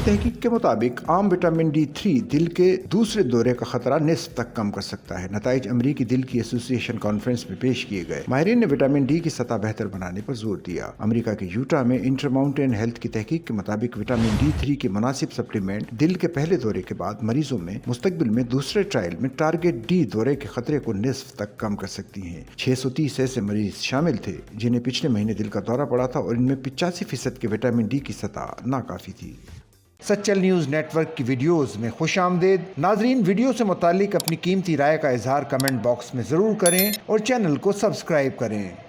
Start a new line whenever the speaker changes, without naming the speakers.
तहकीक के मुताबिक आम विटामिन D3 दिल के दूसरे दौरे का खतरा निस्फ तक कम कर सकता है। नताइज अमरीकी दिल की एसोसिएशन कॉन्फ्रेंस में पेश किए गए। माहिरीन ने विटामिन डी की सतह बेहतर बनाने पर जोर दिया। अमेरिका के यूटा में इंटरमाउंटेन हेल्थ की तहकीक के मुताबिक विटामिन D3 के मुनासिब सप्लीमेंट दिल के पहले दौरे के बाद मरीजों में मुस्तकबिल में दूसरे ट्रायल में टारगेट डी दौरे के खतरे को निस्फ तक कम कर सकती हैं। 630 ऐसे मरीज शामिल थे जिन्हें पिछले महीने दिल का दौरा पड़ा था और इनमें 85% के विटामिन डी की सतह नाकाफी थी। सचल न्यूज़ नेटवर्क की वीडियोस में खुश आमदेद। नाजरीन, वीडियो से मुतालिक अपनी कीमती राय का इजहार कमेंट बॉक्स में ज़रूर करें और चैनल को सब्सक्राइब करें।